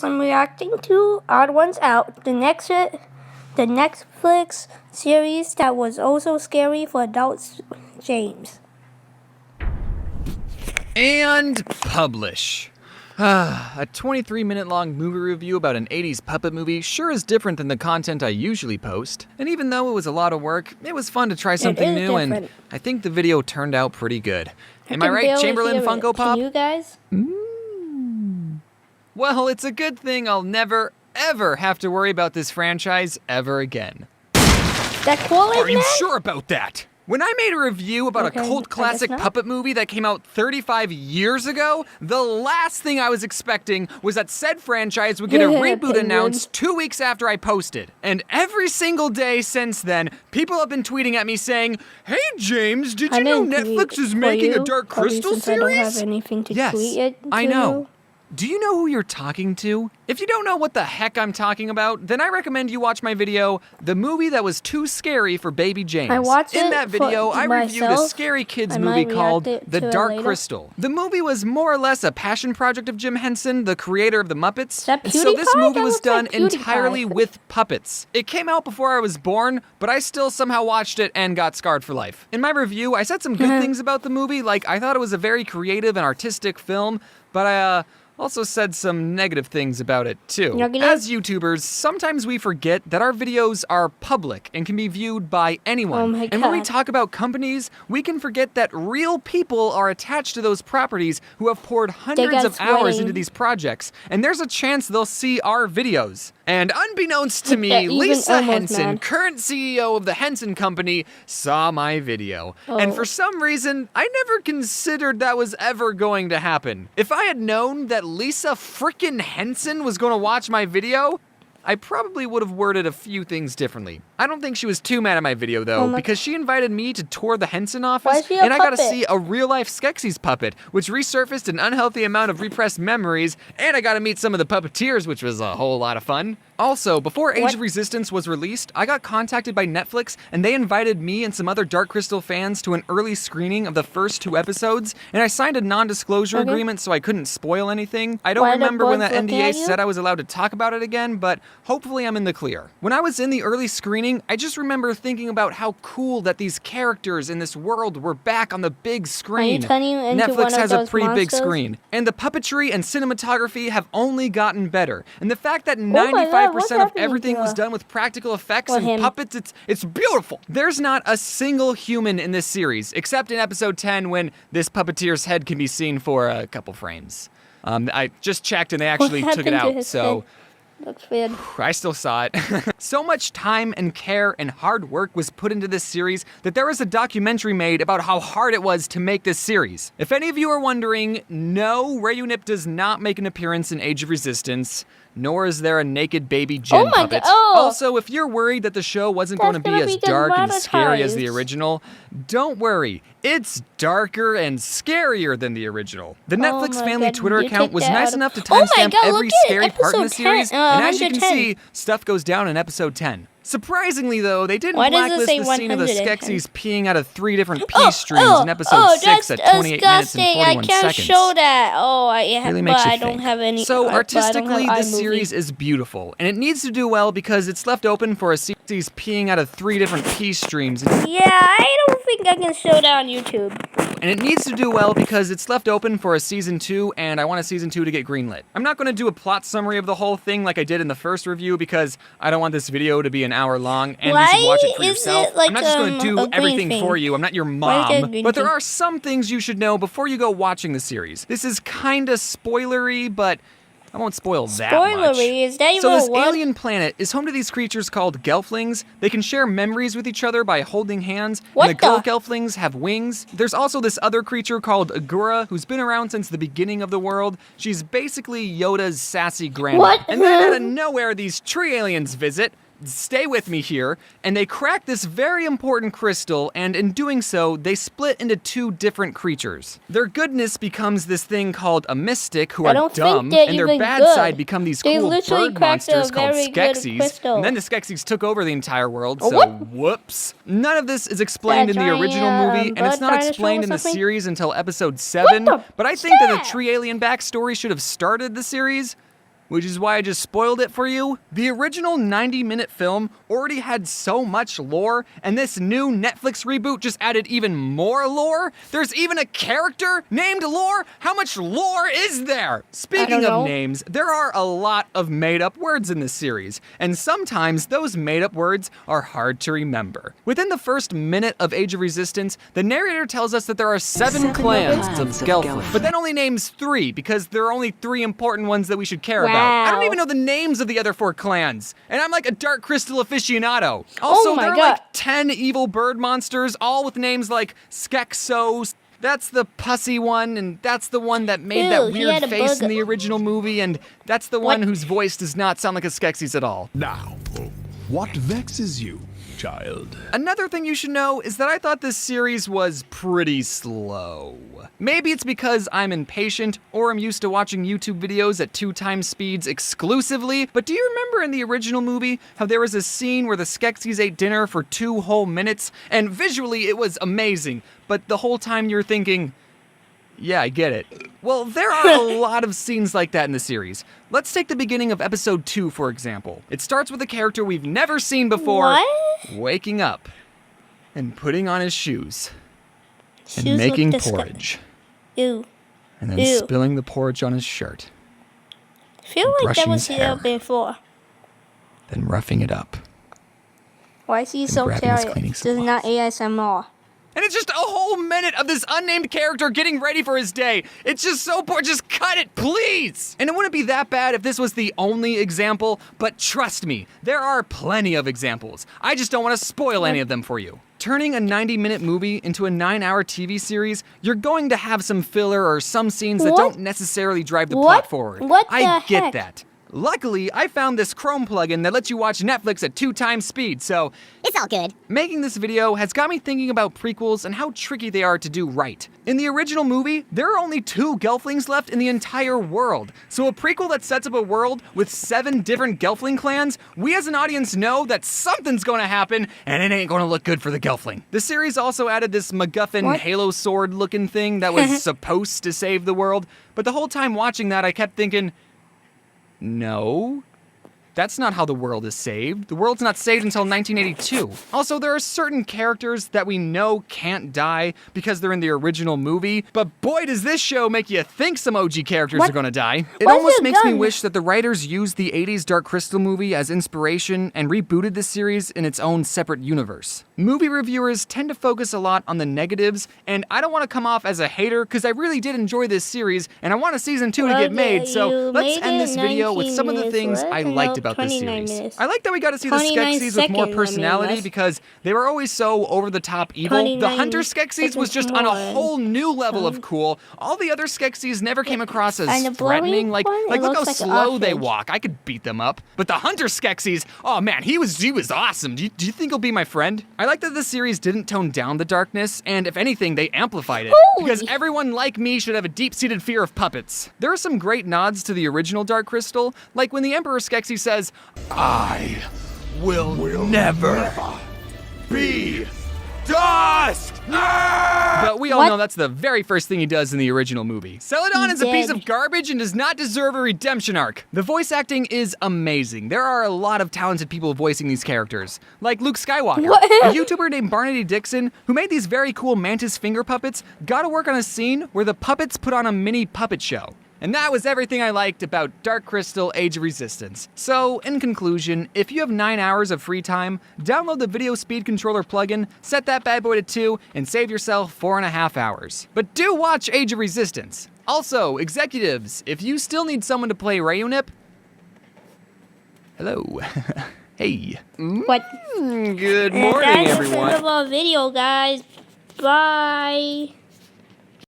I'm reacting to Odd Ones Out, the Netflix series that was also scary for adults. James. And publish. A 23-minute long movie review about an 80s puppet movie sure is different than the content I usually post. And even though it was a lot of work, it was fun to try something new, and I think the video turned out pretty good. Am I right, Chamberlain Funko Pop? Can you guys? Well, it's a good thing I'll never, ever have to worry about this franchise ever again. That quality, Are you sure about that? When I made a review about a cult classic puppet movie that came out 35 years ago, the last thing I was expecting was that said franchise would get a reboot announced 2 weeks after I posted. And every single day since then, people have been tweeting at me saying, "Hey James, did you know Netflix is making a Dark Crystal series?" I don't have anything to tweet it to. I know. Do you know who you're talking to? If you don't know what the heck I'm talking about, then I recommend you watch my video, The Movie That Was Too Scary for Baby James. I watched In that video, I reviewed a scary kids movie called The Dark Crystal. The movie was more or less a passion project of Jim Henson, the creator of the Muppets. Is that So this PewDiePie? movie That was looks done like PewDiePie. entirely with puppets. It came out before I was born, but I still somehow watched it and got scarred for life. In my review, I said some good things about the movie, like I thought it was a very creative and artistic film, but I also said some negative things about it, too. As YouTubers, sometimes we forget that our videos are public and can be viewed by anyone. Oh my God. And when we talk about companies, we can forget that real people are attached to those properties who have poured hundreds of hours into these projects, and there's a chance they'll see our videos. And unbeknownst to me, Lisa Henson, current CEO of the Henson Company, saw my video. And for some reason, I never considered that was ever going to happen. If I had known that Lisa frickin' Henson was going to watch my video, I probably would have worded a few things differently. I don't think she was too mad at my video, though, because she invited me to tour the Henson office, and I got to see a real-life Skeksis puppet, which resurfaced an unhealthy amount of repressed memories, and I got to meet some of the puppeteers, which was a whole lot of fun. Also, before Age of Resistance was released, I got contacted by Netflix, and they invited me and some other Dark Crystal fans to an early screening of the first 2 episodes, and I signed a non-disclosure agreement so I couldn't spoil anything. I don't remember when that NDA said I was allowed to talk about it again, but hopefully I'm in the clear. When I was in the early screening, I just remember thinking about how cool that these characters in this world were back on the big screen. Netflix has a pretty big screen, and the puppetry and cinematography have only gotten better. And the fact that 95% of everything was done with practical effects and puppets, it's beautiful. There's not a single human in this series, except in episode 10 when this puppeteer's head can be seen for a couple frames. I just checked and they actually took it out, so looks weird. I still saw it. So much time and care and hard work was put into this series that there was a documentary made about how hard it was to make this series. If any of you are wondering, no, Rayunip does not make an appearance in Age of Resistance, nor is there a naked baby Jen puppet. Also, if you're worried that the show wasn't going to be as dark and scary as the original, don't worry. It's darker and scarier than the original. The Netflix family Twitter account was nice enough to timestamp every scary part in the series, and as you can see, stuff goes down in episode 10. Surprisingly, though, they didn't blacklist the scene of the Skeksis peeing out of 3 different pee streams in episode 6 at 28 minutes and 41 seconds. I can't show that. Really makes you I don't have any. So artistically, this series is beautiful, and it needs to do well because it's left open for a Skeksis peeing out of 3 different pee streams. Yeah, I don't think I can show that on YouTube. And it needs to do well because it's left open for a season 2, and I want a season 2 to get greenlit. I'm not going to do a plot summary of the whole thing like I did in the first review because I don't want this video to be an hour long, and you should watch it for yourself. I'm not just going to do everything for you. I'm not your mom. But there are some things you should know before you go watching the series. This is kind of spoilery, but I won't spoil that much. Is that even So this alien planet is home to these creatures called Gelflings. They can share memories with each other by holding hands, and the girl Gelflings have wings. There's also this other creature called Agura, who's been around since the beginning of the world. She's basically Yoda's sassy grandma. And then out of nowhere, these tree aliens visit. Stay with me here, and they crack this very important crystal, and in doing so, they split into 2 different creatures. Their goodness becomes this thing called a mystic, who are dumb, and their bad side become these cool bird monsters called Skeksis. And then the Skeksis took over the entire world, so whoops. None of this is explained in the original movie, and it's not explained in the series until episode 7, but I think that the tree alien backstory should have started the series. which is why I just spoiled it for you. The original 90-minute film already had so much lore, and this new Netflix reboot just added even more lore? There's even a character named Lore? How much lore is there? Speaking of names, there are a lot of made-up words in this series, and sometimes those made-up words are hard to remember. Within the first minute of Age of Resistance, the narrator tells us that there are 7 clans of Gelfling, but then only names 3 because there are only 3 important ones that we should care about. I don't even know the names of the other 4 clans. And I'm like a Dark Crystal aficionado. Also, there are like 10 evil bird monsters, all with names like Skeksos. That's the pussy one, and that's the one that made that weird face in the original movie, and that's the one whose voice does not sound like a Skeksis at all. Now, what vexes you, child? Another thing you should know is that I thought this series was pretty slow. Maybe it's because I'm impatient or I'm used to watching YouTube videos at 2x speeds exclusively, but do you remember in the original movie how there was a scene where the Skeksis ate dinner for 2 whole minutes, and visually it was amazing, but the whole time you're thinking, yeah, I get it. Well, there are a lot of scenes like that in the series. Let's take the beginning of episode 2, for example. It starts with a character we've never seen before waking up and putting on his shoes and making porridge. Ew. And then spilling the porridge on his shirt. I feel like that was here before. Then roughing it up. Why is he so curious? This is not ASMR. And it's just a whole minute of this unnamed character getting ready for his day. It's just so poor. Just cut it, please. And it wouldn't be that bad if this was the only example, but trust me, there are plenty of examples. I just don't want to spoil any of them for you. Turning a 90-minute movie into a 9-hour TV series, you're going to have some filler or some scenes that don't necessarily drive the plot forward. I get that. Luckily, I found this Chrome plugin that lets you watch Netflix at 2x speed, so it's all good. Making this video has got me thinking about prequels and how tricky they are to do right. In the original movie, there are only 2 Gelflings left in the entire world. So a prequel that sets up a world with 7 different Gelfling clans, we as an audience know that something's gonna happen and it ain't gonna look good for the Gelfling. The series also added this MacGuffin Halo sword looking thing that was supposed to save the world, but the whole time watching that I kept thinking, no, that's not how the world is saved. The world's not saved until 1982. Also, there are certain characters that we know can't die because they're in the original movie, but boy does this show make you think some OG characters are gonna die. It almost makes me wish that the writers used the 80s Dark Crystal movie as inspiration and rebooted this series in its own separate universe. Movie reviewers tend to focus a lot on the negatives, and I don't want to come off as a hater because I really did enjoy this series, and I want a season 2 to get made, so let's end this video with some of the things I liked about this series. I like that we got to see the Skeksis with more personality because they were always so over-the-top evil. The Hunter Skeksis was just on a whole new level of cool. All the other Skeksis never came across as threatening. Like look how slow they walk. I could beat them up. But the Hunter Skeksis, oh man, he was awesome. Do you think he'll be my friend? I like that the series didn't tone down the darkness, and if anything, they amplified it. Because everyone like me should have a deep-seated fear of puppets. There are some great nods to the original Dark Crystal, like when the Emperor Skeksis says, I will never be dust! But we all know that's the very first thing he does in the original movie. Celadon is a piece of garbage and does not deserve a redemption arc. The voice acting is amazing. There are a lot of talented people voicing these characters, like Luke Skywalker. A YouTuber named Barnaby Dixon, who made these very cool mantis finger puppets, got to work on a scene where the puppets put on a mini puppet show. And that was everything I liked about Dark Crystal Age of Resistance. So, in conclusion, if you have 9 hours of free time, download the Video Speed Controller plugin, set that bad boy to 2, and save yourself 4.5 hours. But do watch Age of Resistance. Also, executives, if you still need someone to play Rayunip, hello. Hey. What? Good morning, everyone. That's the end of our video, guys. Bye.